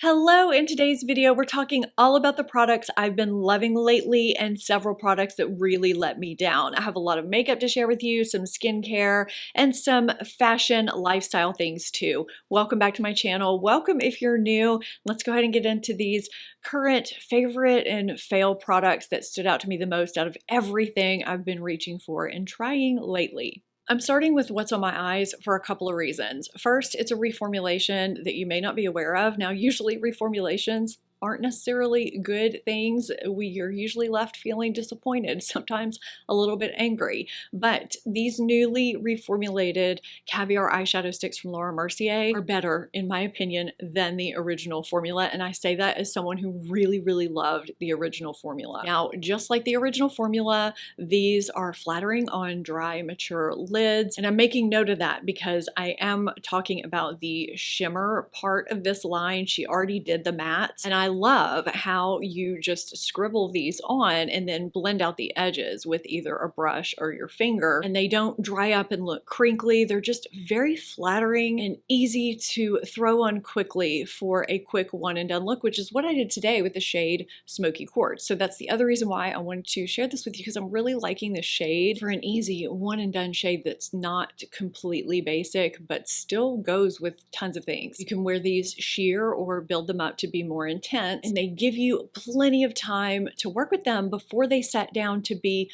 Hello, in today's video, we're talking all about the products I've been loving lately and several products that really let me down. I have a lot of makeup to share with you, some skincare, and some fashion lifestyle things too. Welcome back to my channel. Welcome if you're new. Let's go ahead and get into these current favorite and fail products that stood out to me the most out of everything I've been reaching for and trying lately. I'm starting with what's on my eyes for a couple of reasons. First, it's a reformulation that you may not be aware of. Now, usually reformulations aren't necessarily good things. We are usually left feeling disappointed, sometimes a little bit angry. But these newly reformulated caviar eyeshadow sticks from Laura Mercier are better, in my opinion, than the original formula. And I say that as someone who really loved the original formula. Now, just like the original formula, these are flattering on dry, mature lids. And I'm making note of that because I am talking about the shimmer part of this line. She already did the mattes, and I love how you just scribble these on and then blend out the edges with either a brush or your finger, and they don't dry up and look crinkly. They're just very flattering and easy to throw on quickly for a quick one and done look, which is what I did today with the shade Smoky Quartz. So that's the other reason why I wanted to share this with you, because I'm really liking the shade for an easy one and done shade that's not completely basic but still goes with tons of things. You can wear these sheer or build them up to be more intense, and they give you plenty of time to work with them before they set down to be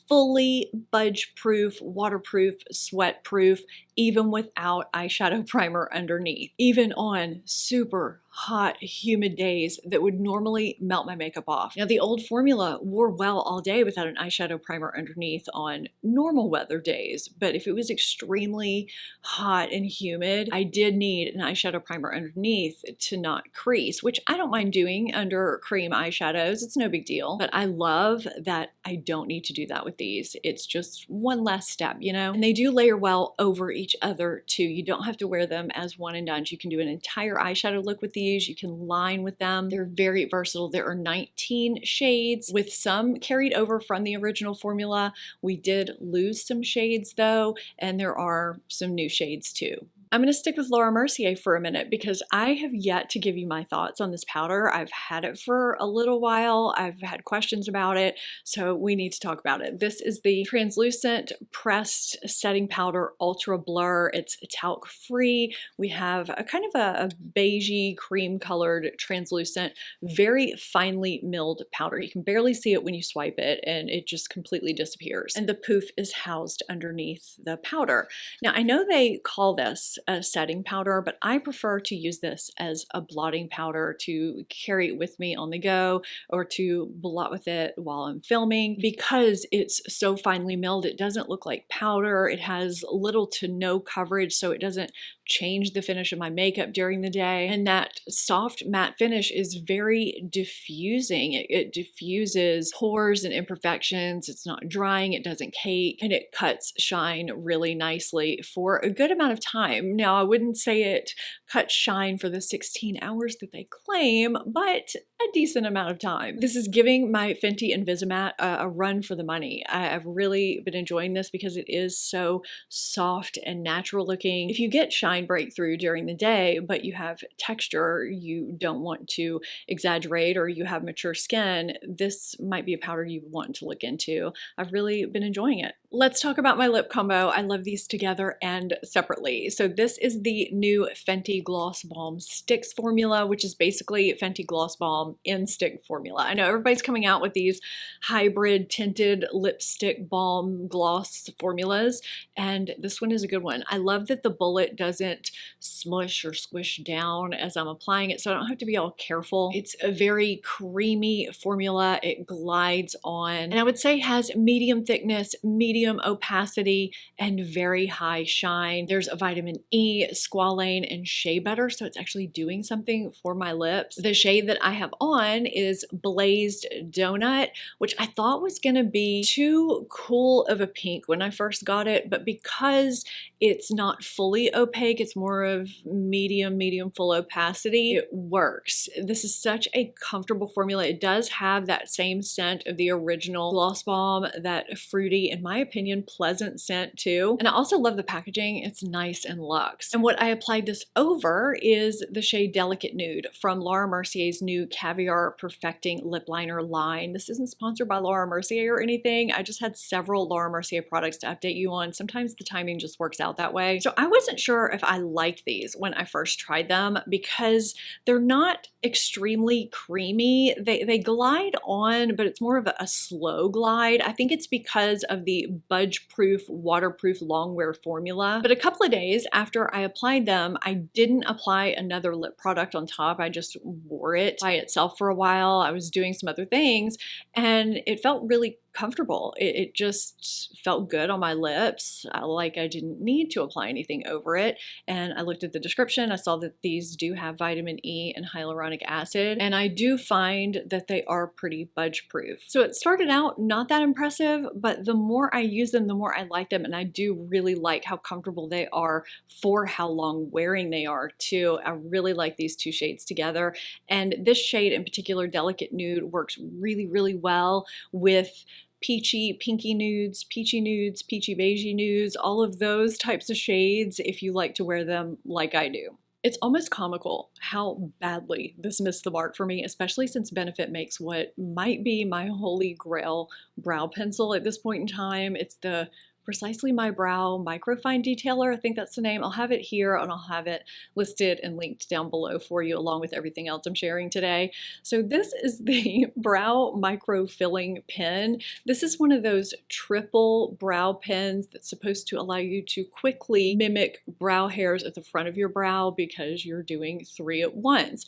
fully budge proof, waterproof, sweat proof, even without eyeshadow primer underneath. Even on super hot, humid days that would normally melt my makeup off. Now, the old formula wore well all day without an eyeshadow primer underneath on normal weather days, but if it was extremely hot and humid, I did need an eyeshadow primer underneath to not crease, which I don't mind doing under cream eyeshadows. It's no big deal, but I love that I don't need to do that with these. It's just one less step, you know? And they do layer well over each other too. You don't have to wear them as one and done. You can do an entire eyeshadow look with these. You can line with them. They're very versatile. There are 19 shades with some carried over from the original formula. We did lose some shades though, and there are some new shades too. I'm going to stick with Laura Mercier for a minute because I have yet to give you my thoughts on this powder. I've had it for a little while. I've had questions about it, so we need to talk about it. This is the Translucent Pressed Setting Powder Ultra Blur. It's talc free. We have a kind of a beigey cream colored translucent, very finely milled powder. You can barely see it when you swipe it, and it just completely disappears. And the poof is housed underneath the powder. Now, I know they call this a setting powder, but I prefer to use this as a blotting powder to carry it with me on the go or to blot with it while I'm filming because it's so finely milled. It doesn't look like powder. It has little to no coverage, so it doesn't change the finish of my makeup during the day. And that soft matte finish is very diffusing. It diffuses pores and imperfections. It's not drying, it doesn't cake, and it cuts shine really nicely for a good amount of time. Now, I wouldn't say it cuts shine for the 16 hours that they claim, but a decent amount of time. This is giving my Fenty Invisimatte a run for the money. I've really been enjoying this because it is so soft and natural looking. If you get shine breakthrough during the day, but you have texture you don't want to exaggerate, or you have mature skin, this might be a powder you want to look into. I've really been enjoying it. Let's talk about my lip combo. I love these together and separately. So this is the new Fenty Gloss Balm Sticks formula, which is basically Fenty Gloss Balm in stick formula. I know everybody's coming out with these hybrid tinted lipstick balm gloss formulas, and this one is a good one. I love that the bullet doesn't smush or squish down as I'm applying it, so I don't have to be all careful. It's a very creamy formula. It glides on, and I would say has medium thickness, medium opacity, and very high shine. There's a vitamin E, squalane, and shea butter, so it's actually doing something for my lips. The shade that I have on is Blazed Donut, which I thought was gonna be too cool of a pink when I first got it, but because It's not fully opaque. It's more of medium full opacity. It works. This is such a comfortable formula. It does have that same scent of the original Gloss Bomb, that fruity, in my opinion, pleasant scent too. And I also love the packaging. It's nice and luxe. And what I applied this over is the shade Delicate Nude from Laura Mercier's new Caviar Perfecting Lip Liner line. This isn't sponsored by Laura Mercier or anything. I just had several Laura Mercier products to update you on. Sometimes the timing just works out that way. So I wasn't sure if I liked these when I first tried them because they're not extremely creamy. They glide on, but it's more of a slow glide. I think it's because of the budge-proof, waterproof longwear formula. But a couple of days after I applied them, I didn't apply another lip product on top. I just wore it by itself for a while. I was doing some other things and it felt really comfortable. It just felt good on my lips, like I didn't need to apply anything over it. And I looked at the description. I saw that these do have vitamin E and hyaluronic acid, and I do find that they are pretty budge proof. So it started out not that impressive, but the more I use them, the more I like them, and I do really like how comfortable they are for how long wearing they are too. I really like these two shades together, and this shade in particular, Delicate Nude, works really well with peachy, pinky nudes, peachy beigey nudes, all of those types of shades if you like to wear them like I do. It's almost comical how badly this missed the mark for me, especially since Benefit makes what might be my holy grail brow pencil at this point in time. It's the Precisely My Brow Microfine Detailer. I think that's the name. I'll have it here and I'll have it listed and linked down below for you along with everything else I'm sharing today. So this is the Brow Micro Filling Pen. This is one of those triple brow pens that's supposed to allow you to quickly mimic brow hairs at the front of your brow because you're doing 3 at once.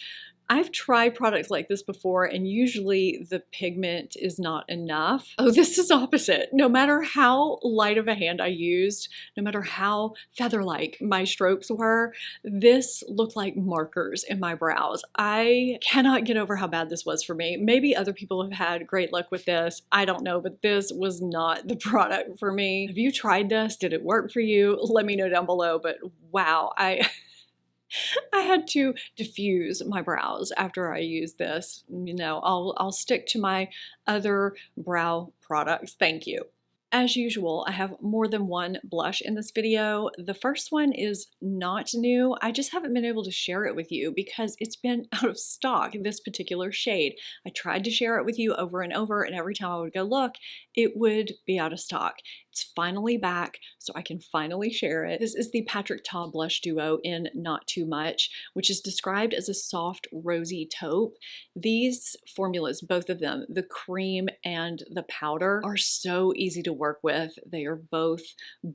I've tried products like this before and usually the pigment is not enough. Oh, this is opposite. No matter how light of a hand I used, no matter how feather-like my strokes were, this looked like markers in my brows. I cannot get over how bad this was for me. Maybe other people have had great luck with this. I don't know, but this was not the product for me. Have you tried this? Did it work for you? Let me know down below, but wow, I had to diffuse my brows after I used this. You know, I'll stick to my other brow products. Thank you. As usual, I have more than one blush in this video. The first one is not new. I just haven't been able to share it with you because it's been out of stock, this particular shade. I tried to share it with you over and over, and every time I would go look, it would be out of stock. It's finally back, so I can finally share it. This is the Patrick Ta Blush Duo in Not Too Much, which is described as a soft, rosy taupe. These formulas, both of them, the cream and the powder, are so easy to work with. They are both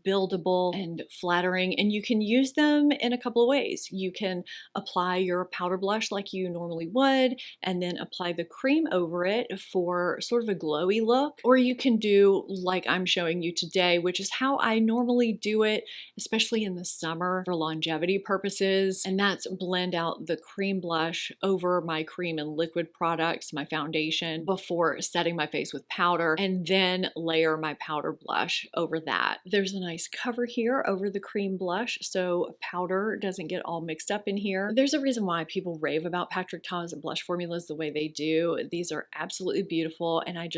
buildable and flattering, and you can use them in a couple of ways. You can apply your powder blush like you normally would, and then apply the cream over it for sort of a glowy look, or you can do like I'm showing you today, which is how I normally do it, especially in the summer for longevity purposes, and that's blend out the cream blush over my cream and liquid products, my foundation, before setting my face with powder, and then layer my powder blush over that. There's a nice cover here over the cream blush so powder doesn't get all mixed up in here. There's a reason why people rave about Patrick Ta's blush formulas the way they do. These are absolutely beautiful, and I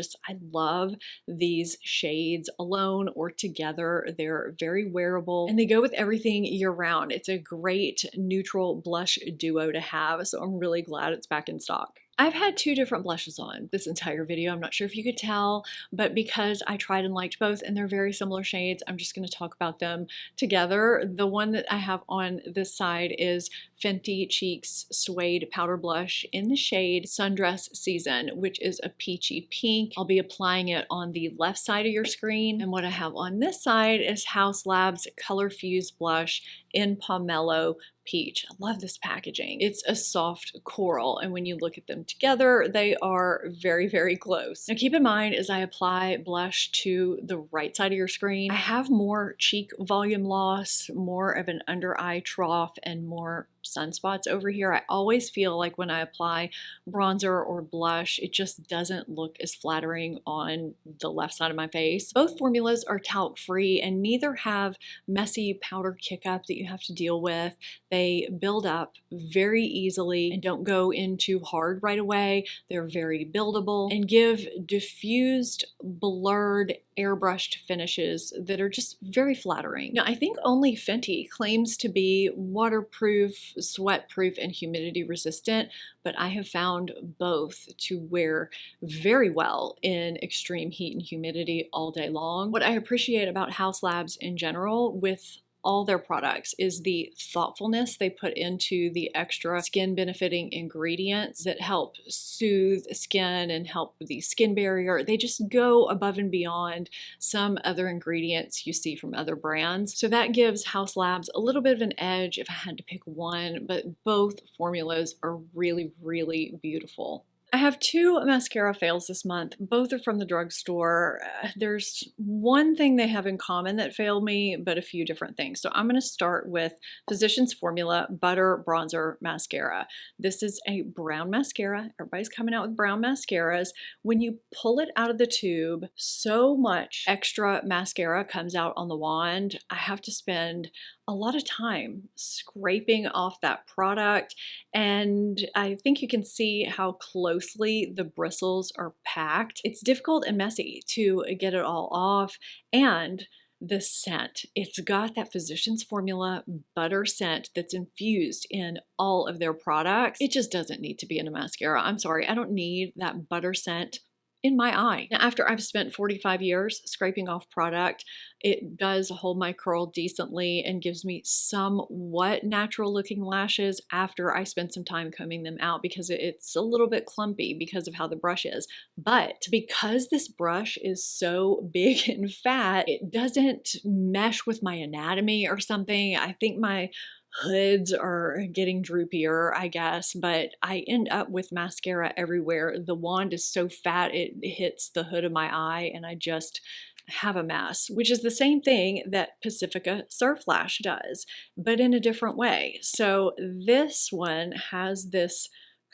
love these shades alone or together. They're very wearable and they go with everything year round. It's a great neutral blush duo to have, so I'm really glad it's back in stock. I've had 2 different blushes on this entire video. I'm not sure if you could tell, but because I tried and liked both and they're very similar shades, I'm just going to talk about them together. The one that I have on this side is Fenty Cheeks Suede Powder Blush in the shade Sundress Season, which is a peachy pink. I'll be applying it on the left side of your screen. And what I have on this side is House Labs Color Fuse Blush in Pomelo Peach. I love this packaging. It's a soft coral, and when you look at them together, they are very close. Now keep in mind, as I apply blush to the right side of your screen, I have more cheek volume loss, more of an under eye trough, and more sunspots over here. I always feel like when I apply bronzer or blush, it just doesn't look as flattering on the left side of my face. Both formulas are talc free and neither have messy powder kick-up that you have to deal with. They build up very easily and don't go in too hard right away. They're very buildable and give diffused, blurred, airbrushed finishes that are just very flattering. Now, I think only Fenty claims to be waterproof, sweat-proof, and humidity resistant, but I have found both to wear very well in extreme heat and humidity all day long. What I appreciate about House Labs in general with all their products is the thoughtfulness they put into the extra skin benefiting ingredients that help soothe skin and help with the skin barrier. They just go above and beyond some other ingredients you see from other brands. So that gives House Labs a little bit of an edge if I had to pick one, but both formulas are really, really beautiful. I have two mascara fails this month. Both are from the drugstore. There's one thing they have in common that failed me, but a few different things. So I'm going to start with Physicians Formula Butter Bronzer Mascara. This is a brown mascara. Everybody's coming out with brown mascaras. When you pull it out of the tube, so much extra mascara comes out on the wand. I have to spend a lot of time scraping off that product, and I think you can see how closely the bristles are packed. It's difficult and messy to get it all off, and the scent. It's got that Physicians Formula butter scent that's infused in all of their products. It just doesn't need to be in a mascara. I'm sorry, I don't need that butter scent in my eye. Now, after I've spent 45 years scraping off product, it does hold my curl decently and gives me somewhat natural looking lashes after I spend some time combing them out because it's a little bit clumpy because of how the brush is. But because this brush is so big and fat, it doesn't mesh with my anatomy or something. I think my hoods are getting droopier, I guess, but I end up with mascara everywhere. The wand is so fat it hits the hood of my eye and I just have a mess, which is the same thing that Pacifica Surf Lash does, but in a different way. So this one has this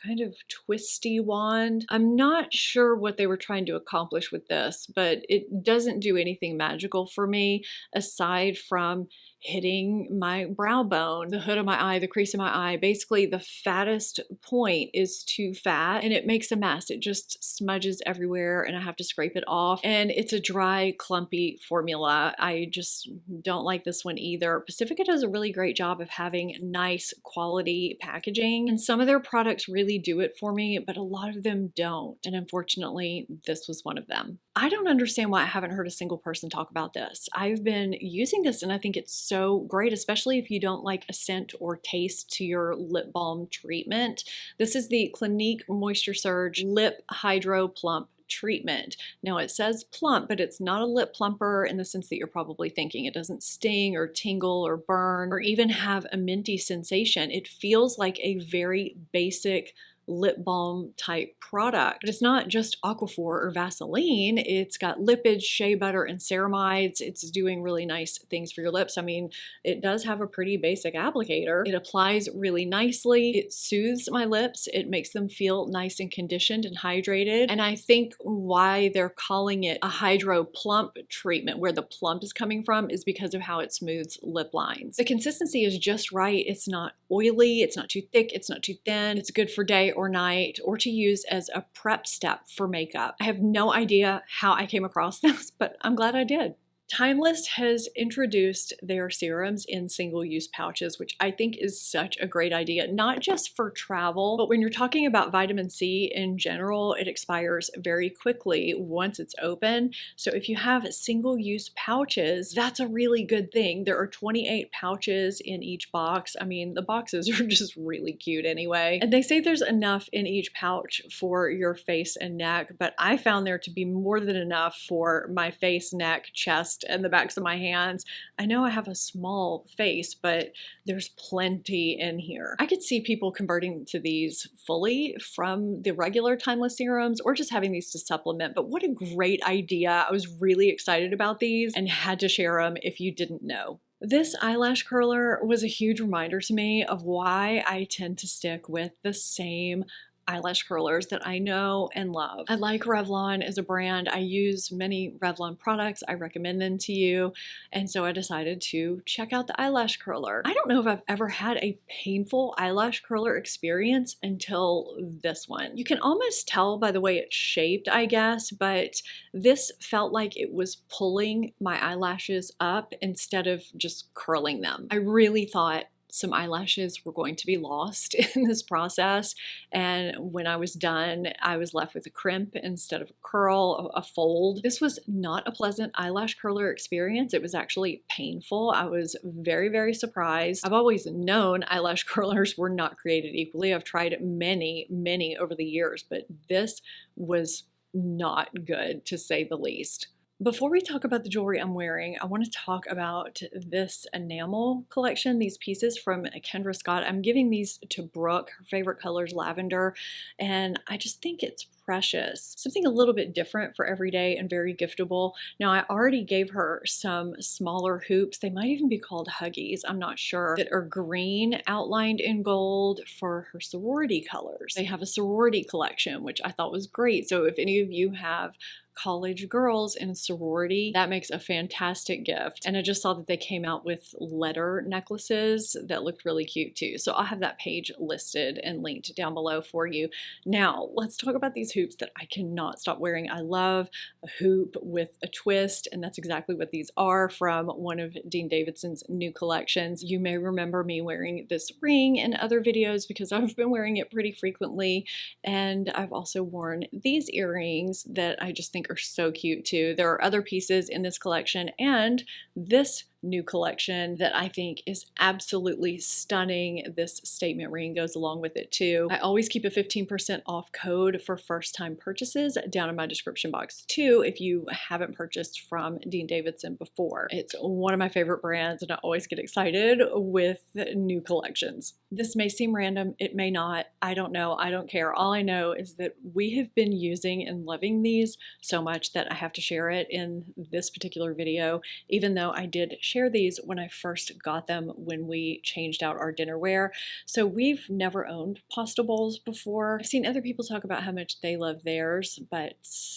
kind of twisty wand. I'm not sure what they were trying to accomplish with this, but it doesn't do anything magical for me aside from hitting my brow bone, the hood of my eye, the crease of my eye. Basically, the fattest point is too fat and it makes a mess. It just smudges everywhere and I have to scrape it off. And it's a dry, clumpy formula. I just don't like this one either. Pacifica does a really great job of having nice quality packaging, and some of their products really do it for me, but a lot of them don't. And unfortunately, this was one of them. I don't understand why I haven't heard a single person talk about this. I've been using this and I think it's so great, especially if you don't like a scent or taste to your lip balm treatment. This is the Clinique Moisture Surge Lip Hydro Plump treatment. Now it says plump, but it's not a lip plumper in the sense that you're probably thinking. It doesn't sting or tingle or burn or even have a minty sensation. It feels like a very basic lip balm type product. But it's not just Aquaphor or Vaseline. It's got lipids, shea butter, and ceramides. It's doing really nice things for your lips. I mean, it does have a pretty basic applicator. It applies really nicely. It soothes my lips. It makes them feel nice and conditioned and hydrated. And I think why they're calling it a hydro plump treatment, where the plump is coming from, is because of how it smooths lip lines. The consistency is just right. It's not oily. It's not too thick. It's not too thin. It's good for day or night, or to use as a prep step for makeup. I have no idea how I came across this, but I'm glad I did. Timeless has introduced their serums in single-use pouches, which I think is such a great idea, not just for travel, but when you're talking about vitamin C in general, it expires very quickly once it's open. So if you have single-use pouches, that's a really good thing. There are 28 pouches in each box. I mean, the boxes are just really cute anyway. And they say there's enough in each pouch for your face and neck, but I found there to be more than enough for my face, neck, chest, and the backs of my hands. I know I have a small face, but there's plenty in here. I could see people converting to these fully from the regular Timeless serums or just having these to supplement, but what a great idea. I was really excited about these and had to share them if you didn't know. This eyelash curler was a huge reminder to me of why I tend to stick with the same eyelash curlers that I know and love. I like Revlon as a brand. I use many Revlon products. I recommend them to you. And so I decided to check out the eyelash curler. I don't know if I've ever had a painful eyelash curler experience until this one. You can almost tell by the way it's shaped, I guess, but this felt like it was pulling my eyelashes up instead of just curling them. I really thought some eyelashes were going to be lost in this process. And when I was done, I was left with a crimp instead of a curl, a fold. This was not a pleasant eyelash curler experience. It was actually painful. I was very, very surprised. I've always known eyelash curlers were not created equally. I've tried many, many over the years, but this was not good, to say the least. Before we talk about the jewelry I'm wearing, I want to talk about this enamel collection, these pieces from Kendra Scott. I'm giving these to Brooke. Her favorite color is lavender, and I just think it's precious. Something a little bit different for every day and very giftable. Now, I already gave her some smaller hoops. They might even be called Huggies, I'm not sure, that are green outlined in gold for her sorority colors. They have a sorority collection, which I thought was great. So if any of you have college girls in sorority, that makes a fantastic gift. And I just saw that they came out with letter necklaces that looked really cute too. So I'll have that page listed and linked down below for you. Now, let's talk about these hoops that I cannot stop wearing. I love a hoop with a twist, and that's exactly what these are from one of Dean Davidson's new collections. You may remember me wearing this ring in other videos because I've been wearing it pretty frequently. And I've also worn these earrings that I just think are so cute too. There are other pieces in this collection and this new collection that I think is absolutely stunning. This statement ring goes along with it too. I always keep a 15% off code for first-time purchases down in my description box too if you haven't purchased from Dean Davidson before. It's one of my favorite brands and I always get excited with new collections. This may seem random, it may not, I don't know, I don't care. All I know is that we have been using and loving these so much that I have to share it in this particular video, even though I did share these when I first got them when we changed out our dinnerware. So we've never owned pasta bowls before. I've seen other people talk about how much they love theirs, but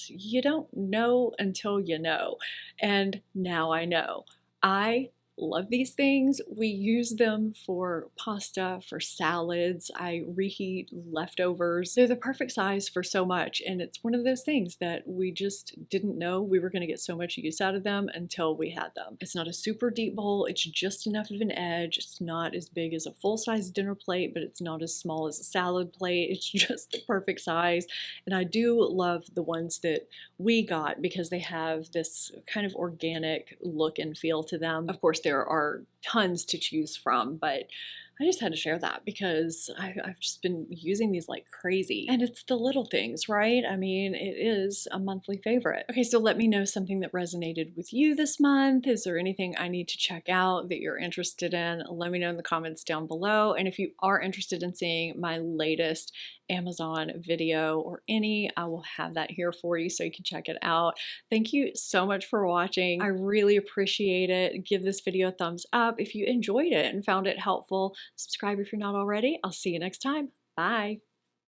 you don't know until you know. And now I know. I love these things. We use them for pasta, for salads. I reheat leftovers. They're the perfect size for so much, and it's one of those things that we just didn't know we were going to get so much use out of them until we had them. It's not a super deep bowl. It's just enough of an edge. It's not as big as a full-size dinner plate, but it's not as small as a salad plate. It's just the perfect size, and I do love the ones that we got because they have this kind of organic look and feel to them. Of course, there are tons to choose from, but I just had to share that because I've just been using these like crazy. And it's the little things, right? I mean, it is a monthly favorite. Okay, so let me know something that resonated with you this month. Is there anything I need to check out that you're interested in? Let me know in the comments down below. And if you are interested in seeing my latest Amazon video or any, I will have that here for you so you can check it out. Thank you so much for watching. I really appreciate it. Give this video a thumbs up if you enjoyed it and found it helpful. Subscribe if you're not already. I'll see you next time. Bye.